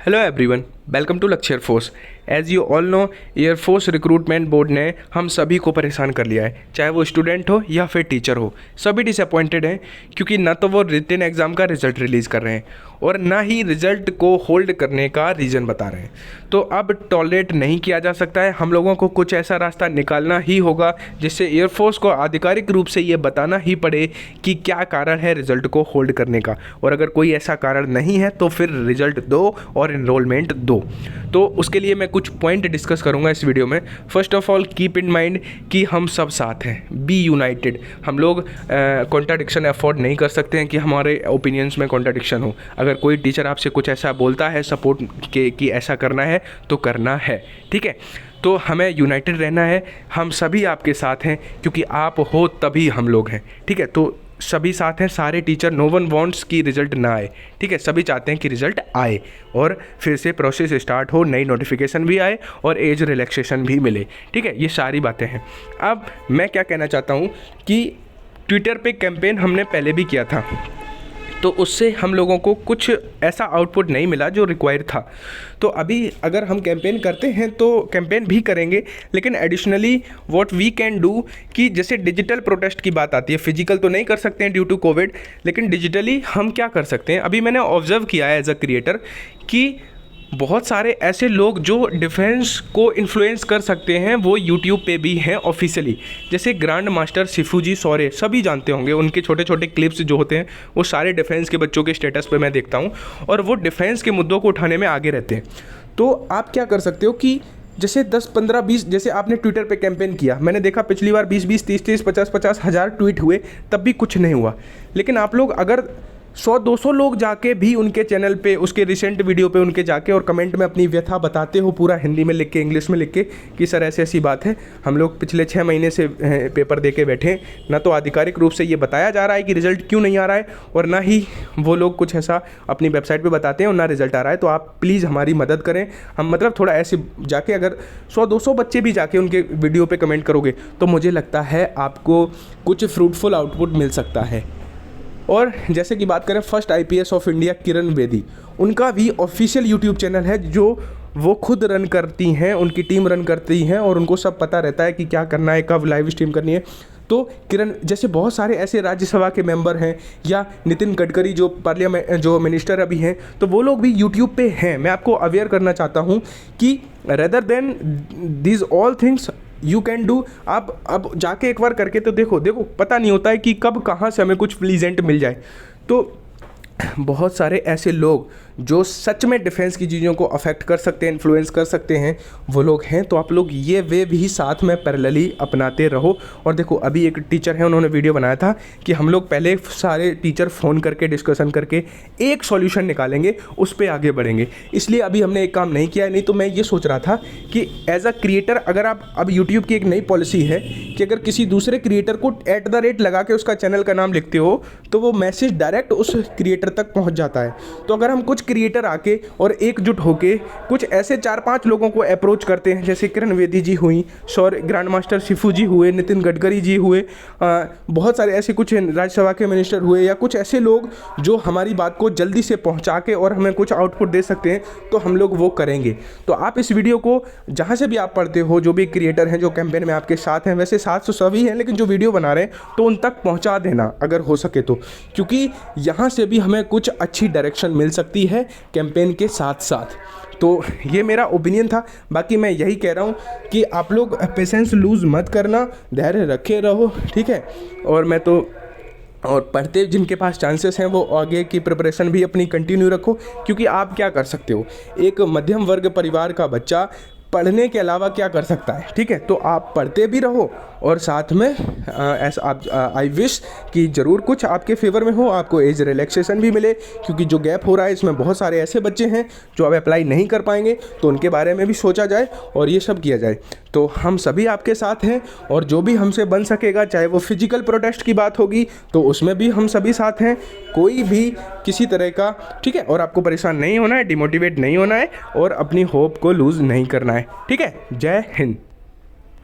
Hello everyone, welcome to लक्ष्य air force. As you all know, air force recruitment board ने हम सभी को परेशान कर लिया है, चाहे वो स्टूडेंट हो या फिर टीचर हो। सभी डिसअपॉइंटेड हैं क्योंकि ना तो वो रिटन एग्ज़ाम का रिज़ल्ट रिलीज़ कर रहे हैं और ना ही रिज़ल्ट को होल्ड करने का रीज़न बता रहे हैं। तो अब टॉलरेट नहीं किया जा सकता है, हम लोगों को कुछ ऐसा रास्ता निकालना ही होगा जिससे एयरफोर्स को आधिकारिक रूप से ये बताना ही पड़े कि क्या कारण है रिज़ल्ट को होल्ड करने का, और अगर कोई ऐसा कारण नहीं है तो फिर रिज़ल्ट दो और इनरोलमेंट दो। तो उसके लिए मैं कुछ पॉइंट डिस्कस करूंगा इस वीडियो में। First of all keep in mind कि हम सब साथ हैं, बी यूनाइटेड। हम लोग कॉन्ट्राडिक्शन अफोर्ड नहीं कर सकते हैं कि हमारे ओपिनियंस में कॉन्ट्राडिक्शन हो। अगर कोई टीचर आपसे कुछ ऐसा बोलता है सपोर्ट के कि ऐसा करना है तो करना है, ठीक है। तो हमें यूनाइटेड रहना है, हम सभी आपके साथ हैं क्योंकि आप हो तभी हम लोग हैं, ठीक है। तो सभी साथ हैं, सारे टीचर, नो वन वांट्स कि रिज़ल्ट ना आए, ठीक है। सभी चाहते हैं कि रिज़ल्ट आए और फिर से प्रोसेस स्टार्ट हो, नई नोटिफिकेशन भी आए और एज रिलैक्सेशन भी मिले, ठीक है। ये सारी बातें हैं। अब मैं क्या कहना चाहता हूँ कि ट्विटर पे कैंपेन हमने पहले भी किया था, तो उससे हम लोगों को कुछ ऐसा आउटपुट नहीं मिला जो रिक्वायर्ड था। तो अभी अगर हम कैंपेन करते हैं तो कैंपेन भी करेंगे, लेकिन additionally what we can do कि जैसे डिजिटल प्रोटेस्ट की बात आती है, फिजिकल तो नहीं कर सकते हैं ड्यू टू कोविड, लेकिन डिजिटली हम क्या कर सकते हैं। अभी मैंने ऑब्जर्व किया है एज अ क्रिएटर कि बहुत सारे ऐसे लोग जो डिफेंस को इन्फ्लुएंस कर सकते हैं वो यूट्यूब पे भी हैं ऑफिशियली। जैसे ग्रैंड मास्टर शिफूजी सौर्य, सभी जानते होंगे, उनके छोटे छोटे क्लिप्स जो होते हैं वो सारे डिफेंस के बच्चों के स्टेटस पे मैं देखता हूँ और वो डिफेंस के मुद्दों को उठाने में आगे रहते हैं। तो आप क्या कर सकते हो कि जैसे 10, 15, 20, जैसे आपने ट्विटर पे कैंपेन किया, मैंने देखा पिछली बार 20-20, 30-30, 50-50 हज़ार ट्वीट हुए, तब भी कुछ नहीं हुआ। लेकिन आप लोग अगर 100-200 लोग जाके भी उनके चैनल पे, उसके रिसेंट वीडियो पे उनके जाके और कमेंट में अपनी व्यथा बताते हो, पूरा हिंदी में लिख के, इंग्लिश में लिख के कि सर ऐसी ऐसी बात है, हम लोग पिछले 6 महीने से पेपर दे के बैठे हैं, ना तो आधिकारिक रूप से ये बताया जा रहा है कि रिज़ल्ट क्यों नहीं आ रहा है और ना ही वो लोग कुछ ऐसा अपनी वेबसाइट पर बताते हैं और ना रिज़ल्ट आ रहा है। तो आप प्लीज़ हमारी मदद करें। हम मतलब थोड़ा ऐसे जाके अगर 100-200 बच्चे भी जाके उनके वीडियो पर कमेंट करोगे तो मुझे लगता है आपको कुछ फ्रूटफुल आउटपुट मिल सकता है। और जैसे कि बात करें first IPS of India Kiran Bedi, उनका भी ऑफिशियल यूट्यूब चैनल है जो वो खुद रन करती हैं, उनकी टीम रन करती हैं और उनको सब पता रहता है कि क्या करना है, कब लाइव स्ट्रीम करनी है। तो किरण जैसे बहुत सारे ऐसे राज्यसभा के मेंबर हैं या नितिन गडकरी जो पार्लियामेंट जो मिनिस्टर अभी हैं, तो वो लोग भी यूट्यूब पे हैं। मैं आपको अवेयर करना चाहता हूँ कि rather than this all things you can do. आप अब जाके एक बार करके तो देखो, पता नहीं होता है कि कब कहाँ से हमें कुछ प्लीजेंट मिल जाए। तो बहुत सारे ऐसे लोग जो सच में डिफेंस की चीज़ों को अफेक्ट कर सकते हैं, इन्फ्लुएंस कर सकते हैं, वो लोग हैं। तो आप लोग ये वे भी साथ में पैरेलली अपनाते रहो। और देखो अभी एक टीचर है, उन्होंने वीडियो बनाया था कि हम लोग पहले सारे टीचर फ़ोन करके डिस्कशन करके एक सॉल्यूशन निकालेंगे, उस पर आगे बढ़ेंगे। इसलिए अभी हमने एक काम नहीं किया है। नहीं तो मैं ये सोच रहा था कि एज अ क्रिएटर, अगर आप, अब यूट्यूब की एक नई पॉलिसी है कि अगर किसी दूसरे क्रिएटर को @ लगा के उसका चैनल का नाम लिखते हो तो वो मैसेज डायरेक्ट उस क्रिएटर तक पहुंच जाता है। तो अगर हम कुछ क्रिएटर आके और एकजुट होके कुछ ऐसे 4-5 लोगों को अप्रोच करते हैं, जैसे किरण बेदी जी हुई, ग्रैंड मास्टर शिफू जी हुए, नितिन गडकरी जी हुए, बहुत सारे ऐसे कुछ राज्यसभा के मिनिस्टर हुए, या कुछ ऐसे लोग जो हमारी बात को जल्दी से पहुंचा के और हमें कुछ आउटपुट दे सकते हैं, तो हम लोग वो करेंगे। तो आप इस वीडियो को जहाँ से भी आप पढ़ते हो, जो भी क्रिएटर हैं जो कैंपेन में आपके साथ हैं, वैसे साथ तो सभी हैं लेकिन जो वीडियो बना रहे हैं, तो उन तक पहुँचा देना अगर हो सके तो, क्योंकि यहाँ से भी हमें कुछ अच्छी डायरेक्शन मिल सकती है कैंपेन के साथ साथ। तो ये मेरा ओपिनियन था। बाकी मैं यही कह रहा हूँ कि आप लोग पेशेंस लूज़ मत करना, धैर्य रखे रहो, ठीक है। और मैं तो और पढ़ते जिनके पास चांसेस हैं वो आगे की प्रिपरेशन भी अपनी कंटिन्यू रखो, क्योंकि आप क्या कर सकते हो, एक मध्यम वर्ग परिवार का बच्चा पढ़ने के अलावा क्या कर सकता है, ठीक है। तो आप पढ़ते भी रहो और साथ में ऐसा आप आई विश कि ज़रूर कुछ आपके फेवर में हो, आपको एज रिलैक्सेशन भी मिले, क्योंकि जो गैप हो रहा है इसमें बहुत सारे ऐसे बच्चे हैं जो अब अप्लाई नहीं कर पाएंगे, तो उनके बारे में भी सोचा जाए और ये सब किया जाए। तो हम सभी आपके साथ हैं और जो भी हमसे बन सकेगा, चाहे वो फिजिकल प्रोटेस्ट की बात होगी तो उसमें भी हम सभी साथ हैं, कोई भी किसी तरह का, ठीक है। और आपको परेशान नहीं होना है, डिमोटिवेट नहीं होना है और अपनी होप को लूज़ नहीं करना है, ठीक है। जय हिंद।